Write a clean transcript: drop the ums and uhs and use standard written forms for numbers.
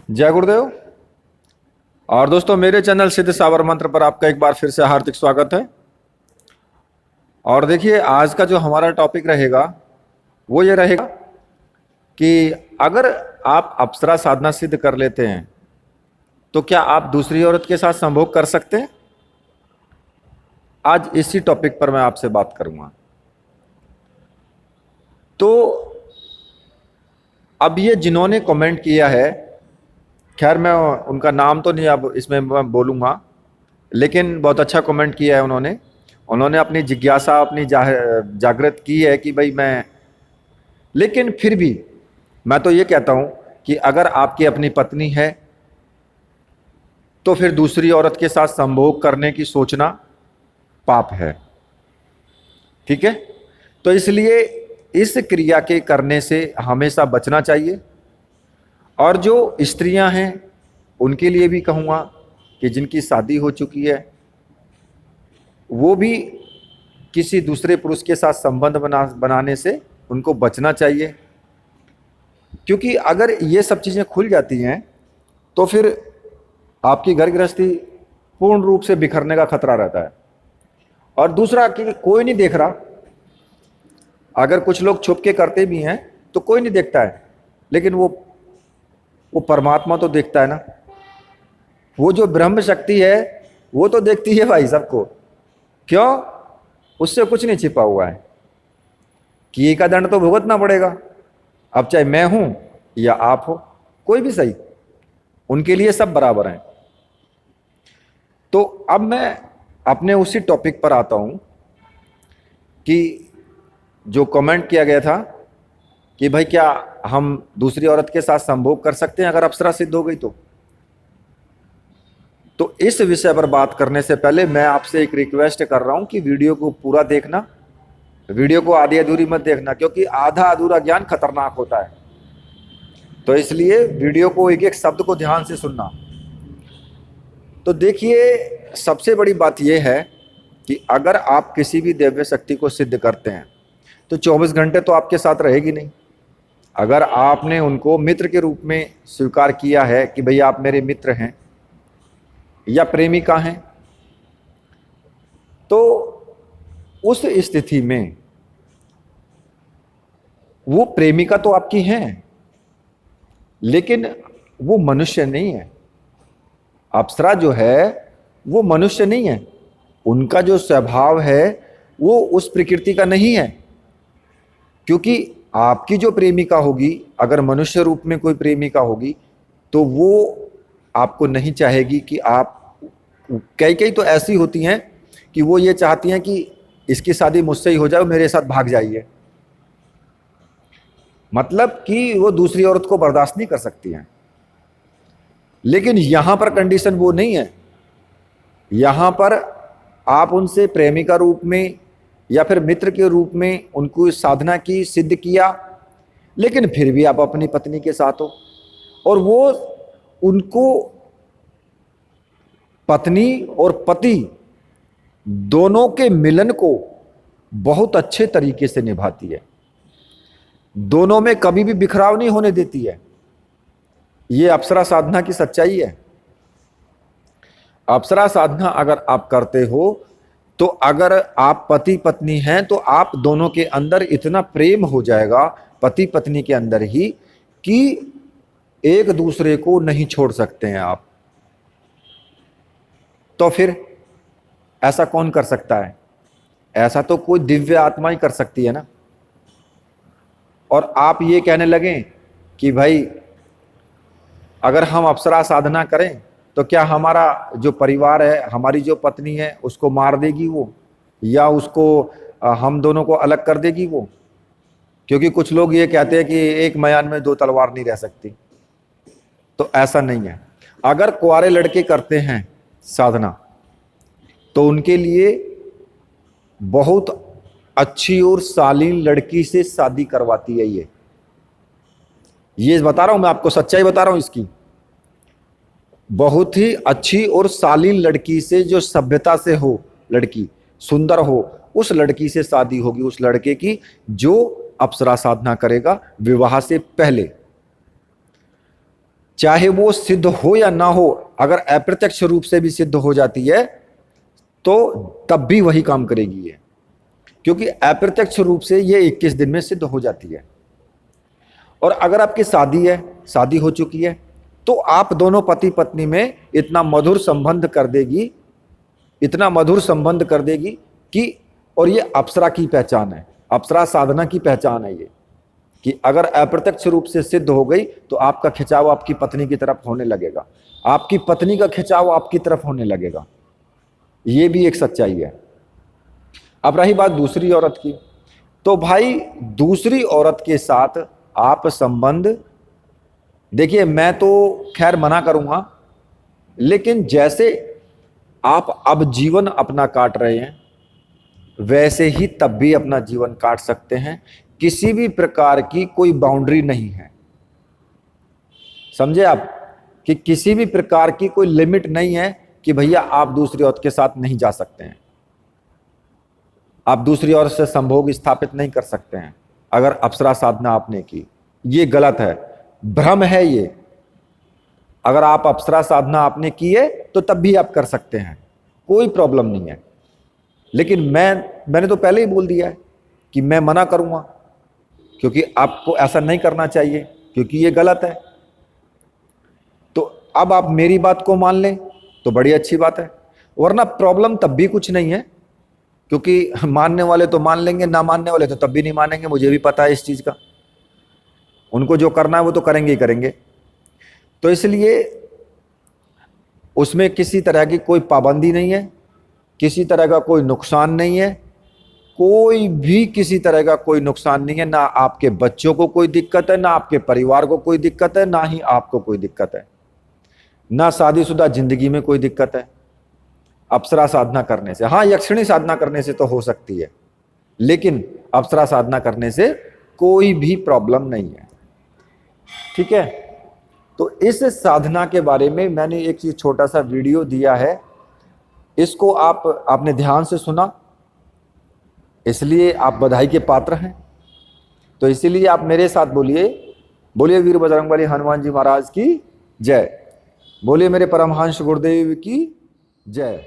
जय गुरुदेव। और दोस्तों, मेरे चैनल सिद्ध सावर मंत्र पर आपका एक बार फिर से हार्दिक स्वागत है। और देखिए, आज का जो हमारा टॉपिक रहेगा वो ये रहेगा कि अगर आप अप्सरा साधना सिद्ध कर लेते हैं तो क्या आप दूसरी औरत के साथ संभोग कर सकते हैं। आज इसी टॉपिक पर मैं आपसे बात करूंगा। तो अब ये जिन्होंने कमेंट किया है, खैर मैं उनका नाम तो नहीं अब इसमें मैं बोलूँगा, लेकिन बहुत अच्छा कमेंट किया है उन्होंने अपनी जिज्ञासा अपनी जागृत की है कि भाई मैं, लेकिन फिर भी मैं तो ये कहता हूँ कि अगर आपकी अपनी पत्नी है तो फिर दूसरी औरत के साथ संभोग करने की सोचना पाप है। ठीक है, तो इसलिए इस क्रिया के करने से हमेशा बचना चाहिए। और जो स्त्रियां हैं उनके लिए भी कहूँगा कि जिनकी शादी हो चुकी है वो भी किसी दूसरे पुरुष के साथ संबंध बनाने से उनको बचना चाहिए, क्योंकि अगर ये सब चीज़ें खुल जाती हैं तो फिर आपकी घर गृहस्थी पूर्ण रूप से बिखरने का खतरा रहता है। और दूसरा कि कोई नहीं देख रहा, अगर कुछ लोग छुप के करते भी हैं तो कोई नहीं देखता है, लेकिन वो परमात्मा तो देखता है ना। वो जो ब्रह्म शक्ति है वो तो देखती है भाई सबको। क्यों? उससे कुछ नहीं छिपा हुआ है। किए का दंड तो भुगतना पड़ेगा। अब चाहे मैं हूं या आप हो, कोई भी सही, उनके लिए सब बराबर हैं। तो अब मैं अपने उसी टॉपिक पर आता हूं कि जो कमेंट किया गया था कि भाई क्या हम दूसरी औरत के साथ संभोग कर सकते हैं अगर अप्सरा सिद्ध हो गई तो इस विषय पर बात करने से पहले मैं आपसे एक रिक्वेस्ट कर रहा हूं कि वीडियो को पूरा देखना, वीडियो को आधी अधूरी मत देखना, क्योंकि आधा अधूरा ज्ञान खतरनाक होता है। तो इसलिए वीडियो को एक एक शब्द को ध्यान से सुनना। तो देखिए, सबसे बड़ी बात यह है कि अगर आप किसी भी दिव्य शक्ति को सिद्ध करते हैं तो 24 घंटे तो आपके साथ रहेगी नहीं। अगर आपने उनको मित्र के रूप में स्वीकार किया है कि भई आप मेरे मित्र हैं या प्रेमिका हैं, तो उस स्थिति में वो प्रेमिका तो आपकी हैं, लेकिन वो मनुष्य नहीं है। अप्सरा जो है वो मनुष्य नहीं है। उनका जो स्वभाव है वो उस प्रकृति का नहीं है। क्योंकि आपकी जो प्रेमिका होगी, अगर मनुष्य रूप में कोई प्रेमिका होगी, तो वो आपको नहीं चाहेगी कि आप, कई तो ऐसी होती हैं कि वो ये चाहती हैं कि इसकी शादी मुझसे ही हो जाए, मेरे साथ भाग जाइए। मतलब कि वो दूसरी औरत को बर्दाश्त नहीं कर सकती हैं। लेकिन यहां पर कंडीशन वो नहीं है। यहां पर आप उनसे प्रेमिका रूप में या फिर मित्र के रूप में उनको साधना की, सिद्ध किया, लेकिन फिर भी आप अपनी पत्नी के साथ हो और वो उनको पत्नी और पति दोनों के मिलन को बहुत अच्छे तरीके से निभाती है। दोनों में कभी भी बिखराव नहीं होने देती है। ये अप्सरा साधना की सच्चाई है। अप्सरा साधना अगर आप करते हो तो अगर आप पति पत्नी हैं तो आप दोनों के अंदर इतना प्रेम हो जाएगा, पति पत्नी के अंदर ही, कि एक दूसरे को नहीं छोड़ सकते हैं आप। तो फिर ऐसा कौन कर सकता है? ऐसा तो कोई दिव्य आत्मा ही कर सकती है ना। और आप ये कहने लगे कि भाई अगर हम अप्सरा साधना करें तो क्या हमारा जो परिवार है, हमारी जो पत्नी है, उसको मार देगी वो, या उसको हम दोनों को अलग कर देगी वो? क्योंकि कुछ लोग ये कहते हैं कि एक मयान में दो तलवार नहीं रह सकती। तो ऐसा नहीं है। अगर कुंवारे लड़के करते हैं साधना तो उनके लिए बहुत अच्छी और शालीन लड़की से शादी करवाती है। ये बता रहा हूं मैं आपको, सच्चाई बता रहा हूं इसकी। बहुत ही अच्छी और शालीन लड़की से, जो सभ्यता से हो, लड़की सुंदर हो, उस लड़की से शादी होगी, उस लड़के की जो अप्सरा साधना करेगा विवाह से पहले। चाहे वो सिद्ध हो या ना हो, अगर अप्रत्यक्ष रूप से भी सिद्ध हो जाती है तो तब भी वही काम करेगी ये, क्योंकि अप्रत्यक्ष रूप से ये 21 दिन में सिद्ध हो जाती है। और अगर आपकी शादी है, शादी हो चुकी है, तो आप दोनों पति पत्नी में इतना मधुर संबंध कर देगी, इतना मधुर संबंध कर देगी कि, और ये अप्सरा की पहचान है, अप्सरा साधना की पहचान है ये, कि अगर अप्रत्यक्ष रूप से सिद्ध हो गई तो आपका खिंचाव आपकी पत्नी की तरफ होने लगेगा, आपकी पत्नी का खिंचाव आपकी तरफ होने लगेगा। ये भी एक सच्चाई है। अब रही बात दूसरी औरत की, तो भाई दूसरी औरत के साथ आप संबंध, देखिए मैं तो खैर मना करूंगा, लेकिन जैसे आप अब जीवन अपना काट रहे हैं वैसे ही तब भी अपना जीवन काट सकते हैं। किसी भी प्रकार की कोई बाउंड्री नहीं है, समझे आप, कि किसी भी प्रकार की कोई लिमिट नहीं है कि भैया आप दूसरी औरत के साथ नहीं जा सकते हैं, आप दूसरी औरत से संभोग स्थापित नहीं कर सकते हैं अगर अप्सरा साधना आपने की। ये गलत है, भ्रम है ये। अगर आप अप्सरा साधना आपने की है तो तब भी आप कर सकते हैं, कोई प्रॉब्लम नहीं है। लेकिन मैंने तो पहले ही बोल दिया है कि मैं मना करूंगा, क्योंकि आपको ऐसा नहीं करना चाहिए, क्योंकि ये गलत है। तो अब आप मेरी बात को मान लें तो बड़ी अच्छी बात है, वरना प्रॉब्लम तब भी कुछ नहीं है, क्योंकि मानने वाले तो मान लेंगे, ना मानने वाले तो तब भी नहीं मानेंगे। मुझे भी पता है इस चीज का, उनको जो करना है वो तो करेंगे ही करेंगे। तो इसलिए उसमें किसी तरह की कोई पाबंदी नहीं है, किसी तरह का कोई नुकसान नहीं है, कोई भी किसी तरह का कोई नुकसान नहीं है। ना आपके बच्चों को कोई दिक्कत है, ना आपके परिवार को कोई दिक्कत है, ना ही आपको कोई दिक्कत है, ना शादीशुदा जिंदगी में कोई दिक्कत है अप्सरा साधना करने से। हाँ, यक्षिणी साधना करने से तो हो सकती है, लेकिन अप्सरा साधना करने से कोई भी प्रॉब्लम नहीं है। ठीक है, तो इस साधना के बारे में मैंने एक छोटा सा वीडियो दिया है, इसको आपने ध्यान से सुना, इसलिए आप बधाई के पात्र हैं। तो इसीलिए आप मेरे साथ बोलिए, बोलिए वीर बजरंगबली हनुमान जी महाराज की जय, बोलिए मेरे परमहंस गुरुदेव की जय।